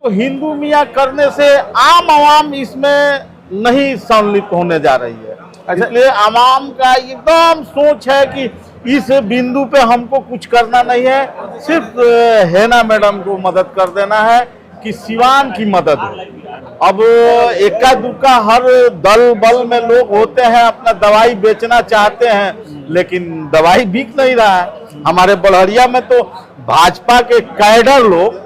तो हिंदू मियाँ करने से आम आवाम इसमें नहीं सम्मिलित होने जा रही है। इसलिए आवाम का एकदम सोच है कि इस बिंदु पे हमको कुछ करना नहीं है, सिर्फ हेना मैडम को मदद कर देना है कि सिवान की मदद हो। अब इक्का दुक्का हर दल बल में लोग होते हैं, अपना दवाई बेचना चाहते हैं, लेकिन दवाई बिक नहीं रहा है। हमारे बड़हरिया में तो भाजपा के कैडर लोग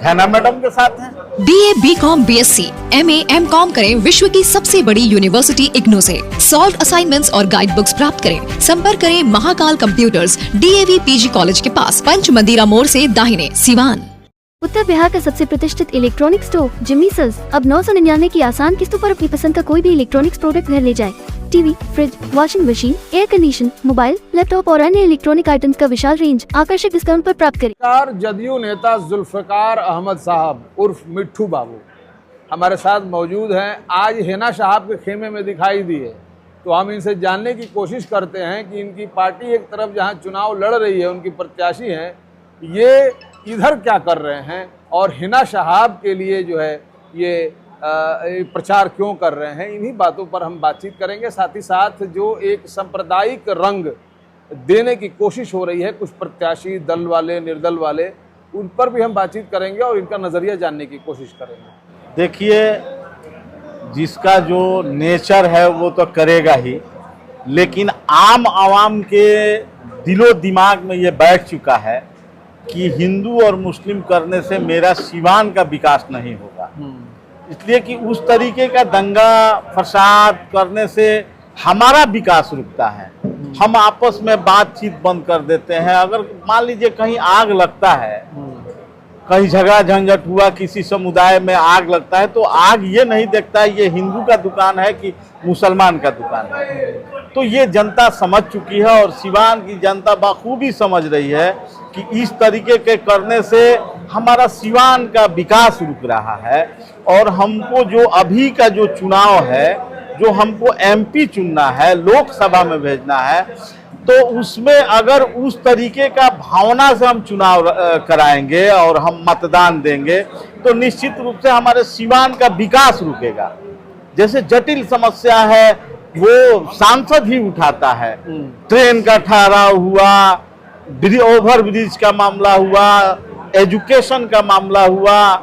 हेना मैडम के साथ हैं। BA, BCom, BSc, MA, MCom करें विश्व की सबसे बड़ी यूनिवर्सिटी इग्नू से। सॉल्व असाइनमेंट्स और गाइड बुक्स प्राप्त करें। संपर्क करें Mahakal computers, DAV PG college के पास, पंच मंदिरा मोड़ से दाहिने, सिवान। उत्तर बिहार का सबसे प्रतिष्ठित इलेक्ट्रॉनिक स्टोर जिम्मी सेल्स अब 999 की आसान किस्तों पर अपनी पसंद का कोई भी इलेक्ट्रॉनिक्स प्रोडक्ट घर ले जाए। TV, fridge, washing machine, air condition, mobile, laptop और अन्य इलेक्ट्रॉनिक आइटम्स का विशाल रेंज आकर्षक डिस्काउंट पर प्राप्त करें। जदयू नेता जुल्फकार अहमद साहब उर्फ मिट्ठू बाबू हमारे साथ मौजूद हैं। आज हेना साहब के खेमे में दिखाई दिए, तो हम इनसे जानने की कोशिश करते हैं कि इनकी पार्टी एक तरफ जहां चुनाव लड़ रही है, उनकी प्रत्याशी हैं, ये इधर क्या कर रहे हैं और हिना साहब के लिए जो है ये प्रचार क्यों कर रहे हैं, इन्हीं बातों पर हम बातचीत करेंगे। साथ ही साथ जो एक सांप्रदायिक रंग देने की कोशिश हो रही है कुछ प्रत्याशी दल वाले निर्दल वाले, उन पर भी हम बातचीत करेंगे और इनका नज़रिया जानने की कोशिश करेंगे। देखिए, जिसका जो नेचर है वो तो करेगा ही, लेकिन आम आवाम के दिलो दिमाग में ये बैठ चुका है कि हिंदू और मुस्लिम करने से मेरा सिवान का विकास नहीं होगा। इसलिए कि उस तरीके का दंगा फसाद करने से हमारा विकास रुकता है। हम आपस में बातचीत बंद कर देते हैं। अगर मान लीजिए कहीं आग लगता है, कहीं झगड़ा झंझट हुआ, किसी समुदाय में आग लगता है, तो आग ये नहीं देखता है ये हिंदू का दुकान है कि मुसलमान का दुकान है। तो ये जनता समझ चुकी है और सिवान की जनता बखूबी समझ रही है कि इस तरीके के करने से हमारा सिवान का विकास रुक रहा है। और हमको जो अभी का जो चुनाव है, जो हमको MP चुनना है, लोकसभा में भेजना है, तो उसमें अगर उस तरीके का भावना से हम चुनाव कराएंगे और हम मतदान देंगे, तो निश्चित रूप से हमारे सिवान का विकास रुकेगा। जैसे जटिल समस्या है वो सांसद ही उठाता है, ट्रेन का ठहराव हुआ, ओवर ब्रिज का मामला हुआ, एजुकेशन का मामला हुआ,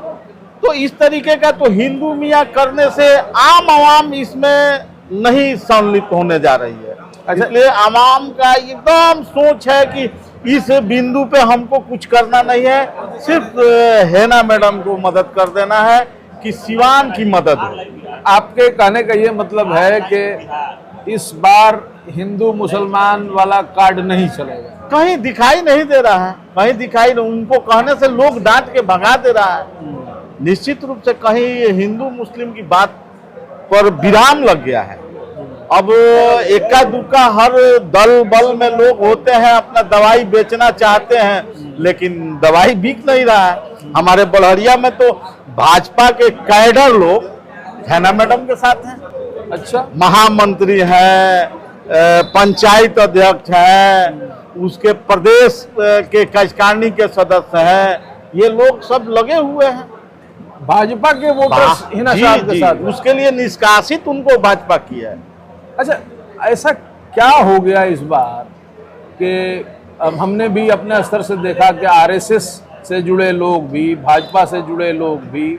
तो इस तरीके का तो हिंदू मियाँ करने से आम आवाम इसमें नहीं सम्मिलित होने जा रही है। इसलिए आवाम का एकदम सोच है कि इस बिंदु पे हमको कुछ करना नहीं है, सिर्फ हेना मैडम को मदद कर देना है कि सिवान की मदद हो। आपके कहने का ये मतलब है कि इस बार हिंदू मुसलमान वाला कार्ड नहीं चलेगा? कहीं दिखाई नहीं दे रहा है, कहीं दिखाई नहीं। उनको कहने से लोग डांट के भगा दे रहा है। निश्चित रूप से कहीं हिंदू मुस्लिम की बात पर विराम लग गया है। अब इक्का दुक्का हर दल बल में लोग होते हैं, अपना दवाई बेचना चाहते हैं, लेकिन दवाई बिक नहीं रहा है। हमारे बड़हरिया में तो भाजपा के कैडर लोग हेना मैडम के साथ हैं। अच्छा, महामंत्री हैं, पंचायत अध्यक्ष हैं, उसके प्रदेश के कार्यकारिणी के सदस्य हैं, ये लोग सब लगे हुए हैं। भाजपा के वोटर्स हिना साहब के साथ, उसके लिए निष्कासित उनको भाजपा की है। अच्छा, ऐसा क्या हो गया इस बार कि अब हमने भी अपने स्तर से देखा कि RSS से जुड़े लोग भी, भाजपा से जुड़े लोग भी,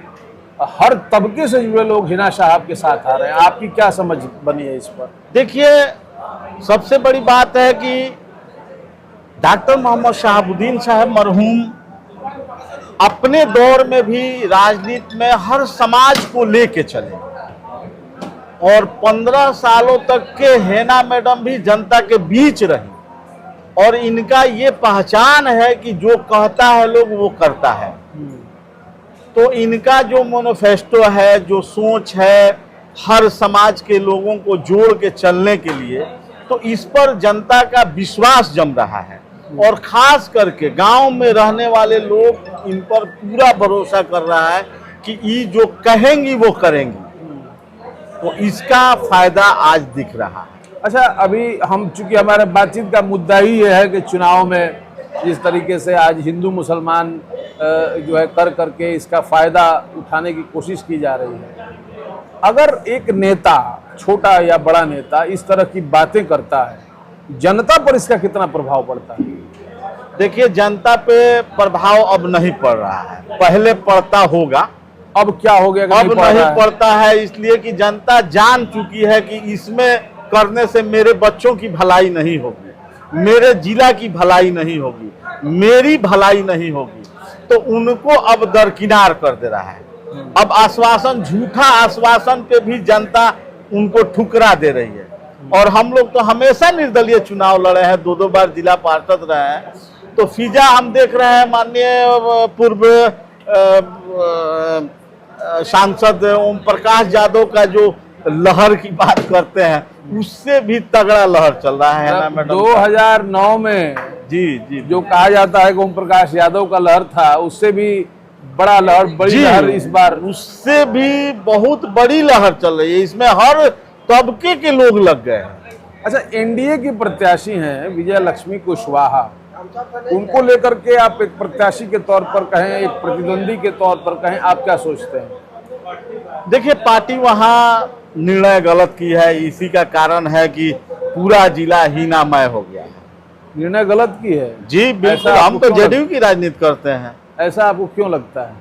हर तबके से जुड़े लोग हिना साहब के साथ आ रहे हैं। आपकी क्या समझ बनी है इस पर? देखिए, सबसे बड़ी बात है कि डॉक्टर मोहम्मद शहाबुद्दीन साहब मरहूम अपने दौर में भी राजनीति में हर समाज को लेके चले और 15 सालों तक के हेना मैडम भी जनता के बीच रही और इनका ये पहचान है कि जो कहता है लोग वो करता है। तो इनका जो मैनिफेस्टो है, जो सोच है हर समाज के लोगों को जोड़ के चलने के लिए, तो इस पर जनता का विश्वास जम रहा है और खास करके गांव में रहने वाले लोग इन पर पूरा भरोसा कर रहा है कि ये जो कहेंगी वो करेंगी। तो इसका फायदा आज दिख रहा है। अच्छा, अभी हम चूंकि हमारे बातचीत का मुद्दा ही ये है कि चुनाव में जिस तरीके से आज हिंदू मुसलमान जो है कर करके इसका फायदा उठाने की कोशिश की जा रही है। अगर एक नेता, छोटा या बड़ा नेता, इस तरह की बातें करता है, जनता पर इसका कितना प्रभाव पड़ता है? देखिए, जनता पे प्रभाव अब नहीं पड़ रहा है, पहले पड़ता होगा। अब क्या हो गया? अब नहीं पड़ता है, इसलिए कि जनता जान चुकी है कि इसमें करने से मेरे बच्चों की भलाई नहीं होगी, मेरे जिला की भलाई नहीं होगी, मेरी भलाई नहीं होगी, तो उनको अब दरकिनार कर दे रहा है। अब आश्वासन, झूठा आश्वासन पे भी जनता उनको ठुकरा दे रही है। और हम लोग तो हमेशा निर्दलीय चुनाव लड़े हैं, 2-2 बार जिला पार्षद रहे हैं, तो फिजा हम देख रहे हैं माननीय पूर्व सांसद ओम प्रकाश यादव का जो लहर की बात करते हैं, उससे भी तगड़ा लहर चल रहा है ना मैडम। 2009 में जी जो कहा जाता है कि ओम प्रकाश यादव का लहर था, उससे भी बड़ा लहर, बड़ी लहर इस बार, उससे भी बहुत बड़ी लहर चल रही है। इसमें हर तबके के लोग लग गए हैं। अच्छा, एनडीए की प्रत्याशी हैं विजय लक्ष्मी कुशवाहा, उनको लेकर के आप एक प्रत्याशी के तौर पर कहें, एक प्रतिद्वंदी के तौर पर कहें, आप क्या सोचते हैं? देखिए, पार्टी वहाँ निर्णय गलत की है, इसी का कारण है कि पूरा जिला हीनामय हो गया है। निर्णय गलत की है? जी बिल्कुल, हम तो जेडीयू की राजनीति करते हैं। ऐसा आपको क्यों लगता है?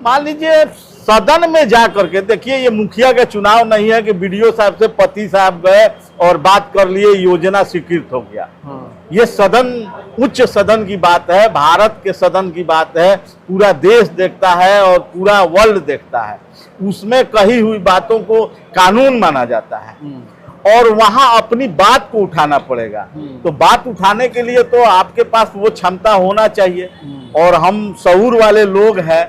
मान लीजिए, सदन में जा करके देखिए, ये मुखिया का चुनाव नहीं है कि बीडीओ साहब से पति साहब गए और बात कर लिए, योजना स्वीकृत हो गया। ये सदन, उच्च सदन की बात है, भारत के सदन की बात है, पूरा देश देखता है और पूरा वर्ल्ड देखता है। उसमें कही हुई बातों को कानून माना जाता है और वहां अपनी बात को उठाना पड़ेगा। तो बात उठाने के लिए तो आपके पास वो क्षमता होना चाहिए, और हम शऊर वाले लोग हैं,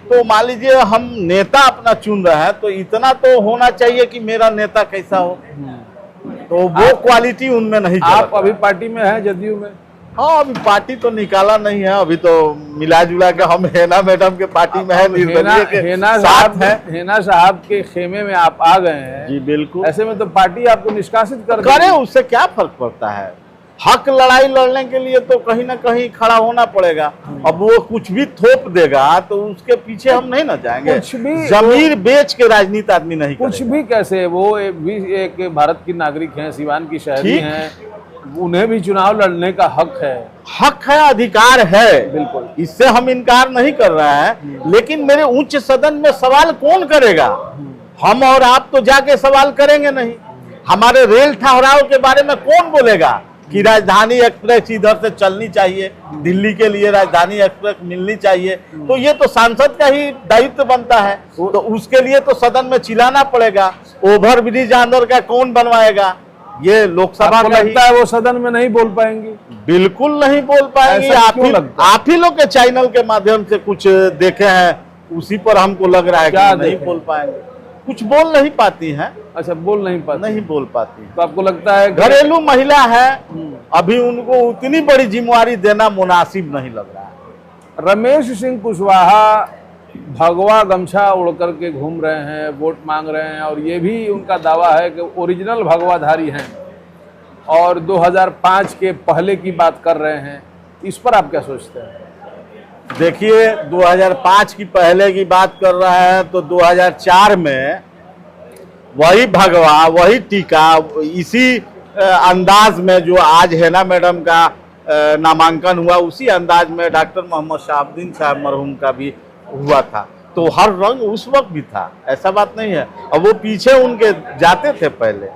तो मान लीजिए हम नेता अपना चुन रहे हैं, तो इतना तो होना चाहिए कि मेरा नेता कैसा हो, तो वो क्वालिटी उनमें नहीं। आप अभी पार्टी में हैं, जदयू में? हाँ, अभी पार्टी तो निकाला नहीं है, अभी तो मिला जुला के हम हेना मैडम के पार्टी में है, निर्दलीय के साथ है। हेना साहब के खेमे में आप आ गए हैं। जी बिल्कुल। ऐसे में तो पार्टी आपको निष्कासित कर करे, उससे क्या फर्क पड़ता है? हक लड़ाई लड़ने के लिए तो कहीं ना कहीं खड़ा होना पड़ेगा। अब वो कुछ भी थोप देगा तो उसके पीछे हम नहीं ना जाएंगे। कुछ भी जमीर बेच के राजनीति आदमी नहीं कुछ भी कैसे, वो एक भारत की नागरिक हैं, सिवान की शहरी हैं, उन्हें भी चुनाव लड़ने का हक है, अधिकार है, बिल्कुल, इससे हम इनकार नहीं कर रहे हैं। लेकिन मेरे उच्च सदन में सवाल कौन करेगा? हम और आप तो जाके सवाल करेंगे नहीं। हमारे रेल ठहराव के बारे में कौन बोलेगा कि राजधानी एक्सप्रेस इधर से चलनी चाहिए, दिल्ली के लिए राजधानी एक्सप्रेस मिलनी चाहिए? तो ये तो सांसद का ही दायित्व बनता है, तो उसके लिए तो सदन में चिल्लाना पड़ेगा। ओवर ब्रिज अंदर का कौन बनवाएगा? ये लोकसभा का लगता है वो सदन में नहीं बोल पाएंगे? बिल्कुल नहीं बोल पाएंगे। आप ही लोग के चैनल के माध्यम से कुछ देखे हैं, उसी पर हमको लग रहा है कि नहीं बोल पाएंगे, कुछ बोल नहीं पाती हैं। अच्छा, बोल नहीं पाती, नहीं बोल पाती। तो आपको लगता है घरेलू महिला है, अभी उनको उतनी बड़ी जिम्मेवारी देना मुनासिब नहीं लग रहा है। रमेश सिंह कुशवाहा भगवा गमछा उड़ करके घूम रहे हैं, वोट मांग रहे हैं, और ये भी उनका दावा है कि ओरिजिनल भगवाधारी हैं, और 2005 के पहले की बात कर रहे हैं। इस पर आप क्या सोचते हैं? देखिए, 2005 की पहले की बात कर रहा है तो 2004 में वही भगवा, वही टीका, इसी अंदाज में जो आज हेना मैडम का नामांकन हुआ, उसी अंदाज में डॉक्टर मोहम्मद शहाबुद्दीन साहब मरहूम का भी हुआ था। तो हर रंग उस वक्त भी था, ऐसा बात नहीं है। अब वो पीछे उनके जाते थे पहले।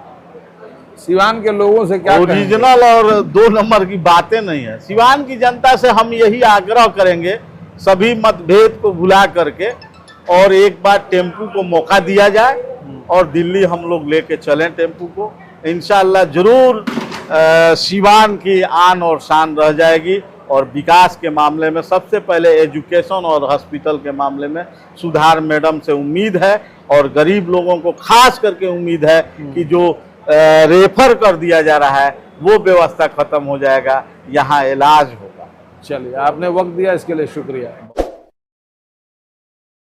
सिवान के लोगों से क्या ओरिजिनल और 2 नंबर की बातें नहीं है। सिवान की जनता से हम यही आग्रह करेंगे, सभी मतभेद को भुला करके, और एक बार टेम्पू को मौका दिया जाए और दिल्ली हम लोग लेके चलें टेम्पू को। इंशाअल्लाह जरूर सिवान की आन और शान रह जाएगी। और विकास के मामले में सबसे पहले एजुकेशन और हॉस्पिटल के मामले में सुधार मैडम से उम्मीद है, और गरीब लोगों को खास करके उम्मीद है कि जो रेफर कर दिया जा रहा है वो व्यवस्था खत्म हो जाएगा, यहाँ इलाज होगा। चलिए, आपने वक्त दिया, इसके लिए शुक्रिया।